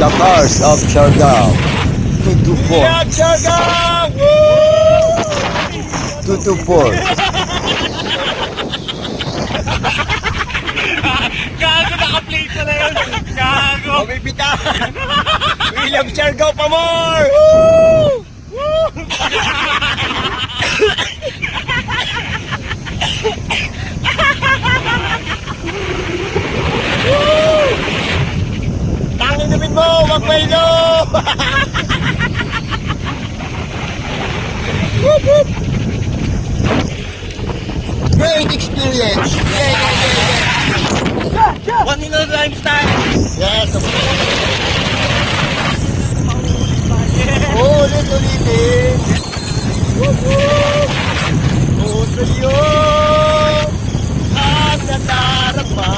The cars of Siargao. 224. Yeah, Siargao! 224. Gago, naka-play pala yun. Gago. Mabibitahan. William Siargao pa more. Woo! Woo! Tangin namin mo, magbaylo! Whoop, whoop. Great experience! Great experience! One in a lifetime! Yes, of course! Ulit-ulitin! Whoop, whoop! Puso yun ang nadarama.